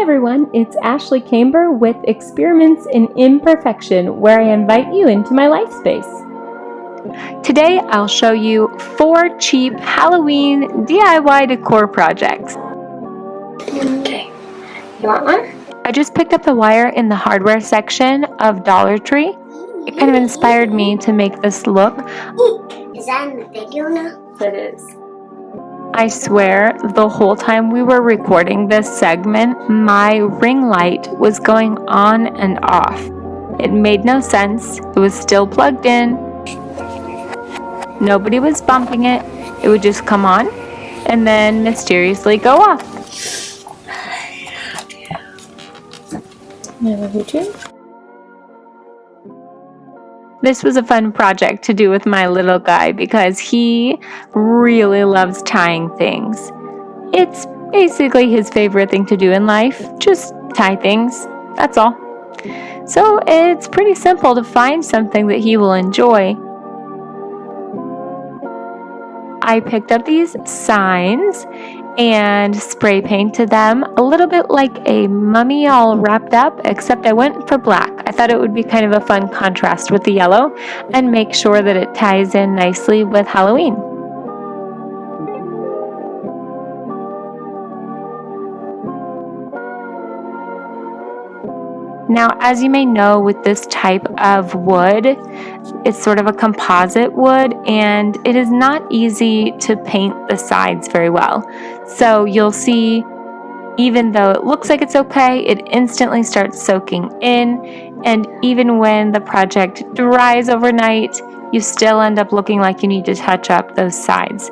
everyone, it's Ashley Camber with Experiments in Imperfection, where I invite you into my life space. Today I'll show you 4 cheap Halloween DIY decor projects. Okay, you want one? I just picked up the wire in the hardware section of Dollar Tree. It kind of inspired me to make this look. Is that in the video now? It is. I swear, the whole time we were recording this segment, my ring light was going on and off. It made no sense. It was still plugged in. Nobody was bumping it. It would just come on and then mysteriously go off. This was a fun project to do with my little guy because he really loves tying things. It's basically his favorite thing to do in life, just tie things, that's all. So it's pretty simple to find something that he will enjoy. I picked up these signs and spray painted them a little bit like a mummy all wrapped up, except I went for black. I thought it would be kind of a fun contrast with the yellow and make sure that it ties in nicely with Halloween. Now, as you may know, with this type of wood, it's sort of a composite wood, and it is not easy to paint the sides very well. So you'll see, even though it looks like it's okay, it instantly starts soaking in, and even when the project dries overnight, you still end up looking like you need to touch up those sides.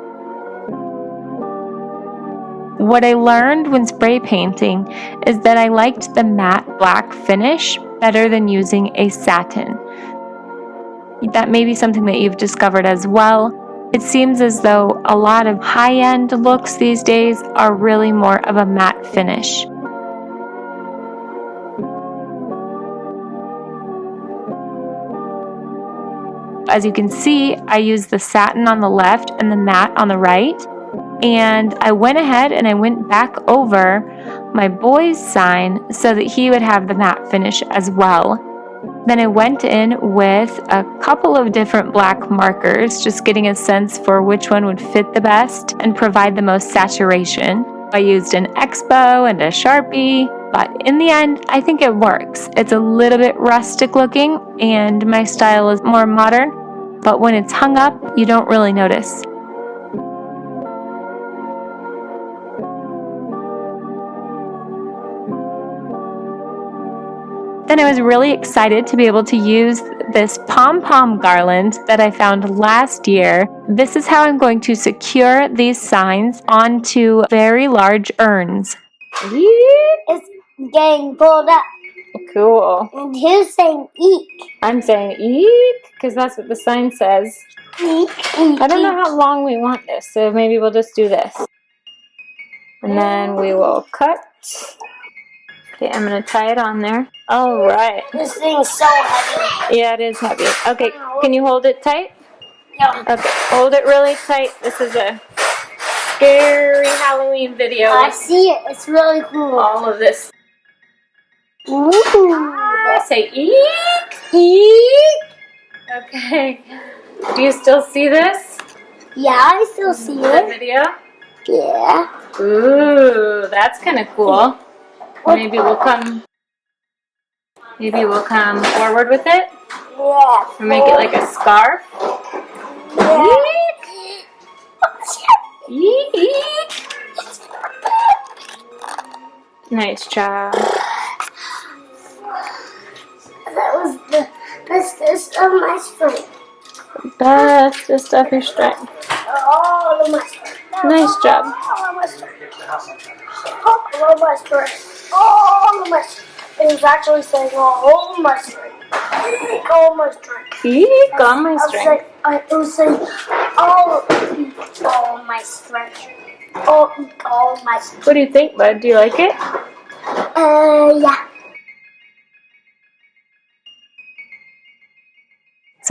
What I learned when spray painting is that I liked the matte black finish better than using a satin. That may be something that you've discovered as well. It seems as though a lot of high-end looks these days are really more of a matte finish. As you can see, I used the satin on the left and the matte on the right. And I went ahead and I went back over my boy's sign so that he would have the matte finish as well. Then I went in with a couple of different black markers, just getting a sense for which one would fit the best and provide the most saturation. I used an Expo and a Sharpie, but in the end, I think it works. It's a little bit rustic looking and my style is more modern, but when it's hung up, you don't really notice. Then I was really excited to be able to use this pom-pom garland that I found last year. This is how I'm going to secure these signs onto very large urns. It's getting pulled up. Cool. And he's saying eek. I'm saying eek because that's what the sign says. Eek, eek, I don't know how long we want this, so maybe we'll just do this. And then we will cut. Okay, I'm going to tie it on there. All right. This thing's so heavy. Yeah, it is heavy. Okay, can you hold it tight? Yeah. Okay, hold it really tight. This is a scary Halloween video. I see it. It's really cool. All of this. Ooh. I say eek. Eek. Okay. Do you still see this? Yeah, I still see The it. video? Yeah. Ooh, that's kind of cool. Maybe we'll come forward with it. Yeah. And make it like a scarf. Yeah. Eek. Eek. Nice job. That was the bestest of my strength. Bestest of your strength. All of my strength. Nice job. All of my strength. All of my strength. All of my strength. It was actually saying all of my strength. All my strength. Eek on my strength. It was saying all my strength. All my strength. What do you think, bud? Do you like it? Yeah.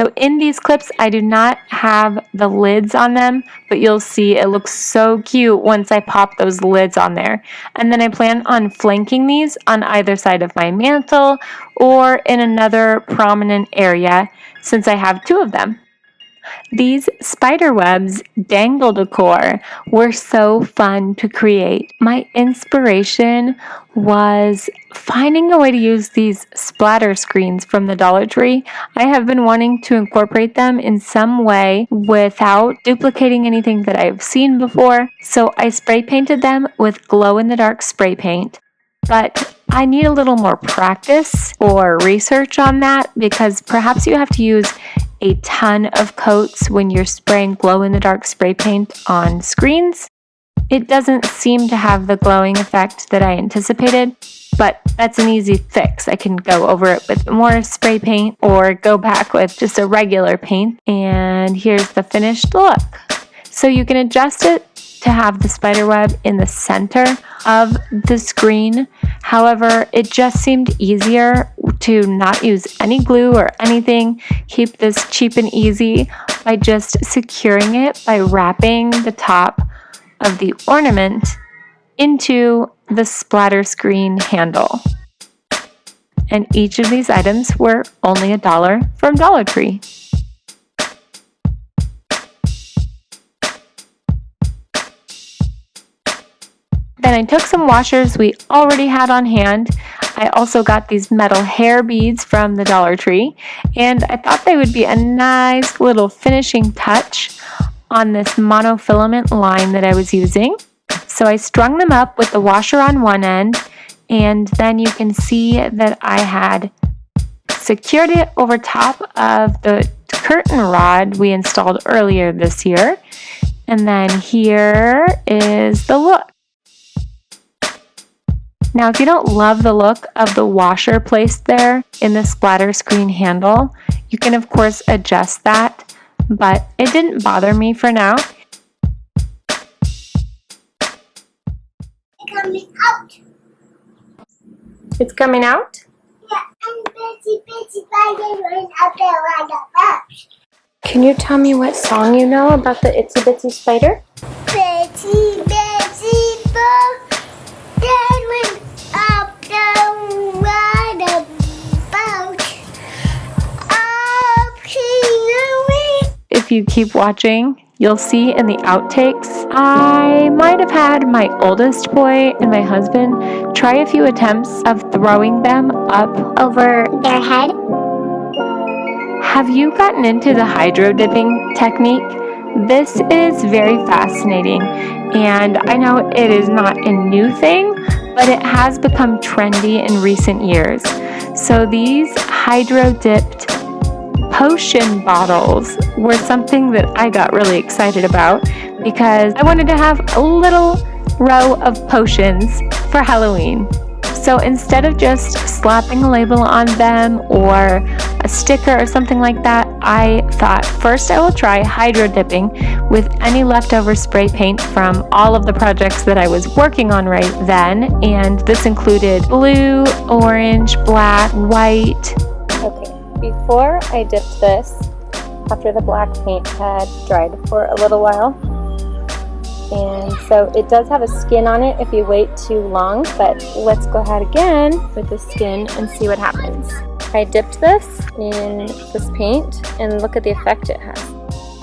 So in these clips, I do not have the lids on them, but you'll see it looks so cute once I pop those lids on there. And then I plan on flanking these on either side of my mantle or in another prominent area since I have two of them. These Spiderweb's Dangle decor were so fun to create. My inspiration was finding a way to use these splatter screens from the Dollar Tree. I have been wanting to incorporate them in some way without duplicating anything that I've seen before, so I spray painted them with glow-in-the-dark spray paint. But I need a little more practice or research on that because perhaps you have to use a ton of coats when you're spraying glow-in-the-dark spray paint on screens. It doesn't seem to have the glowing effect that I anticipated, but that's an easy fix. I can go over it with more spray paint or go back with just a regular paint, and here's the finished look. So you can adjust it to have the spider web in the center of the screen. However, it just seemed easier to not use any glue or anything, keep this cheap and easy by just securing it by wrapping the top of the ornament into the splatter screen handle. And each of these items were only $1 from Dollar Tree. Then I took some washers we already had on hand. I also got these metal hair beads from the Dollar Tree, and I thought they would be a nice little finishing touch on this monofilament line that I was using. So I strung them up with the washer on one end, and then you can see that I had secured it over top of the curtain rod we installed earlier this year. And then here is the look. Now, if you don't love the look of the washer placed there in the splatter screen handle, you can of course adjust that, but it didn't bother me for now. Coming out. It's coming out? Yeah, and Betsy spider running out there like a mouse. Can you tell me what song you know about the Itsy Bitsy Spider? Betsy, that went up the right about up here. If you keep watching, you'll see in the outtakes, I might have had my oldest boy and my husband try a few attempts of throwing them up Over their head. Have you gotten into the hydro dipping technique? This is very fascinating, and I know it is not a new thing, but it has become trendy in recent years. So these hydro dipped potion bottles were something that I got really excited about because I wanted to have a little row of potions for Halloween. So instead of just slapping a label on them or a sticker or something like that, I thought first I will try hydro dipping with any leftover spray paint from all of the projects that I was working on right then, and this included blue, orange, black, white. Okay, before I dipped this, after the black paint had dried for a little while, and so it does have a skin on it if you wait too long, but let's go ahead again with the skin and see what happens. I dipped this in this paint and look at the effect it has.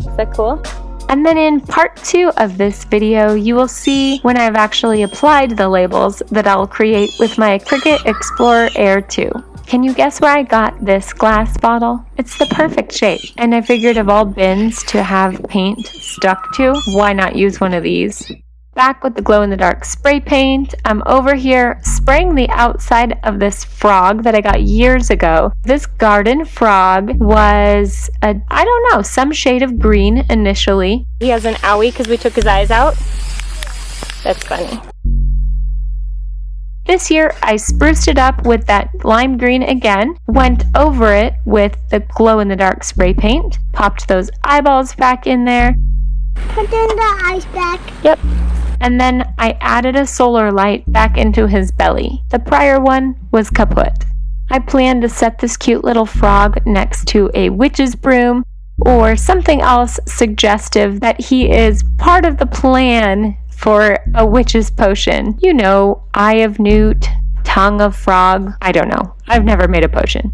Is that cool? And then in part 2 of this video, you will see when I've actually applied the labels that I'll create with my Cricut Explorer Air 2. Can you guess where I got this glass bottle? It's the perfect shape, and I figured of all bins to have paint stuck to, why not use one of these? Back with the glow-in-the-dark spray paint, I'm over here spraying the outside of this frog that I got years ago. This garden frog was, some shade of green initially. He has an owie because we took his eyes out. That's funny. This year, I spruced it up with that lime green again, went over it with the glow-in-the-dark spray paint, popped those eyeballs back in there. Put in the eyes back. Yep. And then I added a solar light back into his belly. The prior one was kaput. I plan to set this cute little frog next to a witch's broom or something else suggestive that he is part of the plan for a witch's potion. You know, eye of newt, tongue of frog. I don't know. I've never made a potion.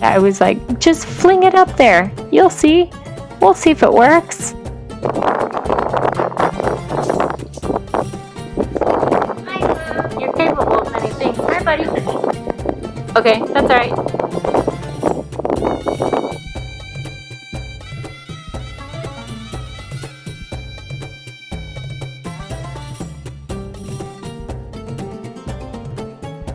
I was like, just fling it up there. You'll see. We'll see if it works. You're capable of many things. Hi, buddy. Okay, that's all right.